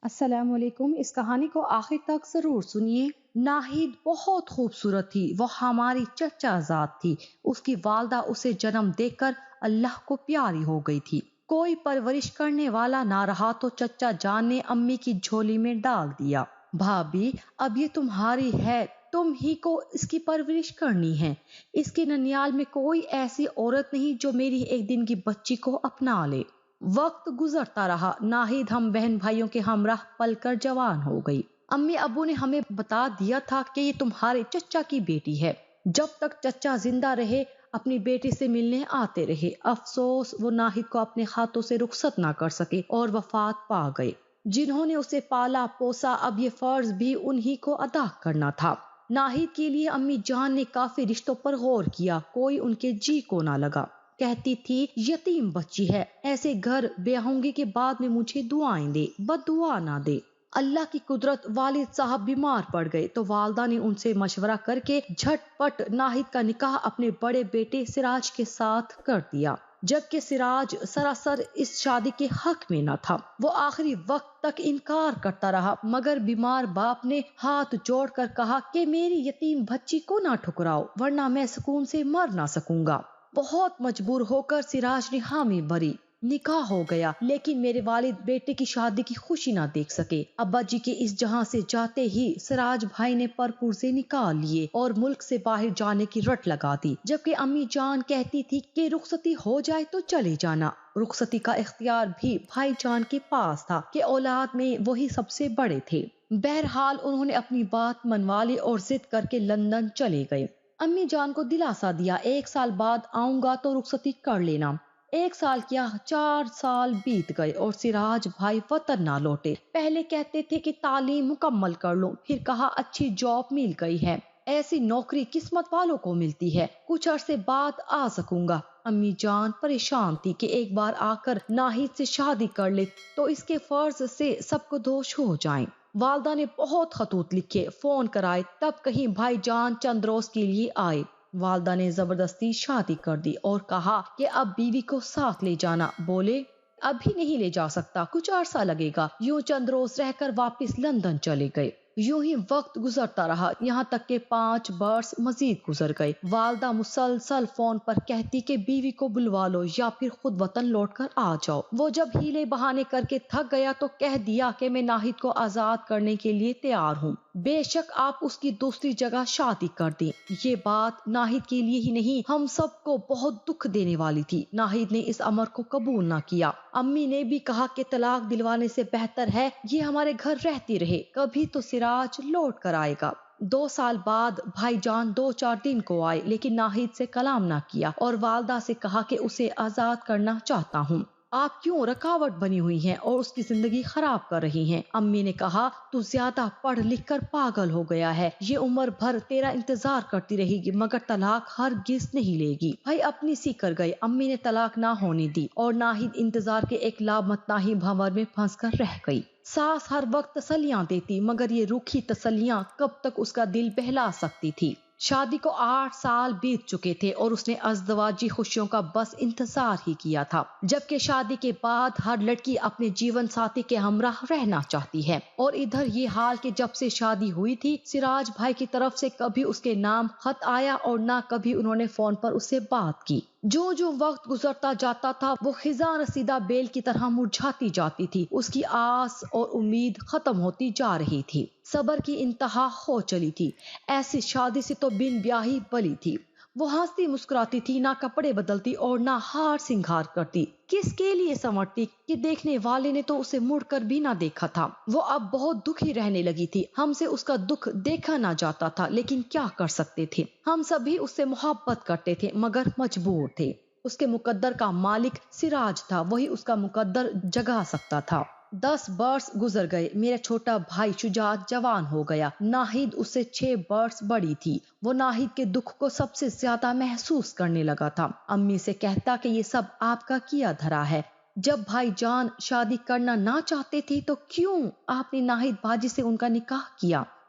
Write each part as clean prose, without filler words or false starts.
السلام علیکم۔ اس کہانی کو آخر تک ضرور سنیے۔ ناہید بہت خوبصورت تھی، وہ ہماری چچا ذات تھی۔ اس کی والدہ اسے جنم دے کر اللہ کو پیاری ہو گئی تھی۔ کوئی پرورش کرنے والا نہ رہا تو چچا جان نے امی کی جھولی میں ڈال دیا۔ بھابھی، اب یہ تمہاری ہے، تم ہی کو اس کی پرورش کرنی ہے۔ اس کے ننیال میں کوئی ایسی عورت نہیں جو میری ایک دن کی بچی کو اپنا لے۔ وقت گزرتا رہا، ناہید ہم بہن بھائیوں کے ہمراہ پل کر جوان ہو گئی۔ امی ابو نے ہمیں بتا دیا تھا کہ یہ تمہارے چچا کی بیٹی ہے۔ جب تک چچا زندہ رہے اپنی بیٹی سے ملنے آتے رہے۔ افسوس وہ ناہید کو اپنے ہاتھوں سے رخصت نہ کر سکے اور وفات پا گئے۔ جنہوں نے اسے پالا پوسا، اب یہ فرض بھی انہی کو ادا کرنا تھا۔ ناہید کے لیے امی جان نے کافی رشتوں پر غور کیا، کوئی ان کے جی کو نہ لگا۔ کہتی تھی یتیم بچی ہے، ایسے گھر بیاہونگی کے بعد میں مجھے دعائیں دے، بد دعا نہ دے۔ اللہ کی قدرت، والد صاحب بیمار پڑ گئے تو والدہ نے ان سے مشورہ کر کے جھٹ پٹ ناہید کا نکاح اپنے بڑے بیٹے سراج کے ساتھ کر دیا، جبکہ سراج سراسر اس شادی کے حق میں نہ تھا۔ وہ آخری وقت تک انکار کرتا رہا، مگر بیمار باپ نے ہاتھ جوڑ کر کہا کہ میری یتیم بچی کو نہ ٹھکراؤ، ورنہ میں سکون سے مر نہ سکوں گا۔ بہت مجبور ہو کر سراج نے حامی بھری، نکاح ہو گیا، لیکن میرے والد بیٹے کی شادی کی خوشی نہ دیکھ سکے۔ ابا جی کے اس جہاں سے جاتے ہی سراج بھائی نے پرپرزے نکال لیے اور ملک سے باہر جانے کی رٹ لگا دی، جبکہ امی جان کہتی تھی کہ رخصتی ہو جائے تو چلے جانا۔ رخصتی کا اختیار بھی بھائی جان کے پاس تھا کہ اولاد میں وہی سب سے بڑے تھے۔ بہرحال انہوں نے اپنی بات منوا لی اور ضد کر کے لندن چلے گئے۔ امی جان کو دلاسا دیا، 1 سال بعد آؤں گا تو رخصتی کر لینا۔ 1 سال کیا 4 سال بیت گئے اور سراج بھائی وطن نہ لوٹے۔ پہلے کہتے تھے کہ تعلیم مکمل کر لوں، پھر کہا اچھی جاب مل گئی ہے، ایسی نوکری قسمت والوں کو ملتی ہے، کچھ عرصے بعد آ سکوں گا۔ امی جان پریشان تھی کہ ایک بار آ کر ناہید سے شادی کر لے تو اس کے فرض سے سب کو دوش ہو جائیں۔ والدہ نے بہت خطوط لکھے، فون کرائے، تب کہیں بھائی جان چند روز کے لیے آئے۔ والدہ نے زبردستی شادی کر دی اور کہا کہ اب بیوی کو ساتھ لے جانا۔ بولے ابھی نہیں لے جا سکتا، کچھ عرصہ لگے گا۔ یوں چند روز رہ کر واپس لندن چلے گئے۔ یوں ہی وقت گزرتا رہا، یہاں تک کہ 5 برس مزید گزر گئے۔ والدہ مسلسل فون پر کہتی کہ بیوی کو بلوا لو یا پھر خود وطن لوٹ کر آ جاؤ۔ وہ جب ہیلے بہانے کر کے تھک گیا تو کہہ دیا کہ میں ناہید کو آزاد کرنے کے لیے تیار ہوں، بے شک آپ اس کی دوسری جگہ شادی کر دیں۔ یہ بات ناہید کے لیے ہی نہیں، ہم سب کو بہت دکھ دینے والی تھی۔ ناہید نے اس امر کو قبول نہ کیا۔ امی نے بھی کہا کہ طلاق دلوانے سے بہتر ہے یہ ہمارے گھر رہتی رہے، کبھی تو سراج لوٹ کر آئے گا۔ 2 سال بعد بھائی جان 2-4 دن کو آئے، لیکن ناہید سے کلام نہ کیا اور والدہ سے کہا کہ اسے آزاد کرنا چاہتا ہوں، آپ کیوں رکاوٹ بنی ہوئی ہیں اور اس کی زندگی خراب کر رہی ہیں۔ امی نے کہا تو زیادہ پڑھ لکھ کر پاگل ہو گیا ہے، یہ عمر بھر تیرا انتظار کرتی رہے گی مگر طلاق ہرگز نہیں لے گی۔ بھائی اپنی سی کر گئے، امی نے طلاق نہ ہونے دی اور ناہید انتظار کے ایک لامتناہی بھنور میں پھنس کر رہ گئی۔ ساس ہر وقت تسلیاں دیتی مگر یہ روکھی تسلیاں کب تک اس کا دل بہلا سکتی تھی۔ شادی کو 8 سال بیت چکے تھے اور اس نے ازدواجی خوشیوں کا بس انتظار ہی کیا تھا، جبکہ شادی کے بعد ہر لڑکی اپنے جیون ساتھی کے ہمراہ رہنا چاہتی ہے۔ اور ادھر یہ حال کہ جب سے شادی ہوئی تھی سراج بھائی کی طرف سے کبھی اس کے نام خط آیا اور نہ کبھی انہوں نے فون پر اس سے بات کی۔ جو جو وقت گزرتا جاتا تھا وہ خزاں رسیدہ بیل کی طرح مرجھاتی جاتی تھی، اس کی آس اور امید ختم ہوتی جا رہی تھی، صبر کی انتہا ہو چلی تھی۔ ایسی شادی سے تو بن بیاہی بلی تھی۔ وہ ہنستی مسکراتی تھی، نہ کپڑے بدلتی اور نہ ہار سنگھار کرتی، کس کے لیے سنورتی کہ دیکھنے والے نے تو اسے مڑ کر بھی نہ دیکھا تھا۔ وہ اب بہت دکھی رہنے لگی تھی، ہم سے اس کا دکھ دیکھا نہ جاتا تھا، لیکن کیا کر سکتے تھے، ہم سبھی اس سے محبت کرتے تھے مگر مجبور تھے۔ اس کے مقدر کا مالک سراج تھا، وہی اس کا مقدر جگا سکتا تھا۔ 10 برس گزر گئے، میرا چھوٹا بھائی شجاعت جوان ہو گیا۔ ناہید اس سے 6 برس بڑی تھی۔ وہ ناہید کے دکھ کو سب سے زیادہ محسوس کرنے لگا تھا۔ امی سے کہتا کہ یہ سب آپ کا کیا دھرا ہے، جب بھائی جان شادی کرنا نہ چاہتے تھے تو کیوں آپ نے ناہید باجی سے ان کا نکاح کیا۔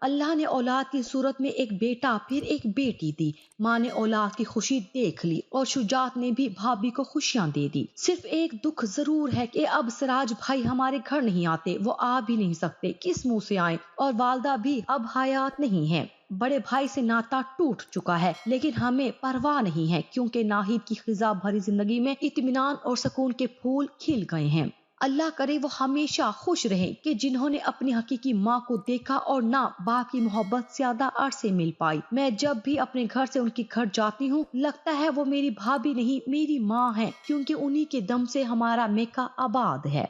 اللہ نے اولاد کی صورت میں ایک بیٹا پھر ایک بیٹی دی۔ ماں نے اولاد کی خوشی دیکھ لی اور شجاعت نے بھی بھابھی کو خوشیاں دے دی۔ صرف ایک دکھ ضرور ہے کہ اب سراج بھائی ہمارے گھر نہیں آتے، وہ آ بھی نہیں سکتے، کس منہ سے آئیں، اور والدہ بھی اب حیات نہیں ہے۔ بڑے بھائی سے ناتا ٹوٹ چکا ہے، لیکن ہمیں پرواہ نہیں ہے کیونکہ ناہید کی خزاں بھری زندگی میں اطمینان اور سکون کے پھول کھل گئے ہیں۔ اللہ کرے وہ ہمیشہ خوش رہیں کہ جنہوں نے اپنی حقیقی ماں کو دیکھا اور نہ باپ کی محبت زیادہ عرصے مل پائی۔ میں جب بھی اپنے گھر سے ان کے گھر جاتی ہوں لگتا ہے وہ میری بھابھی نہیں میری ماں ہے، کیونکہ انہی کے دم سے ہمارا میکا آباد ہے۔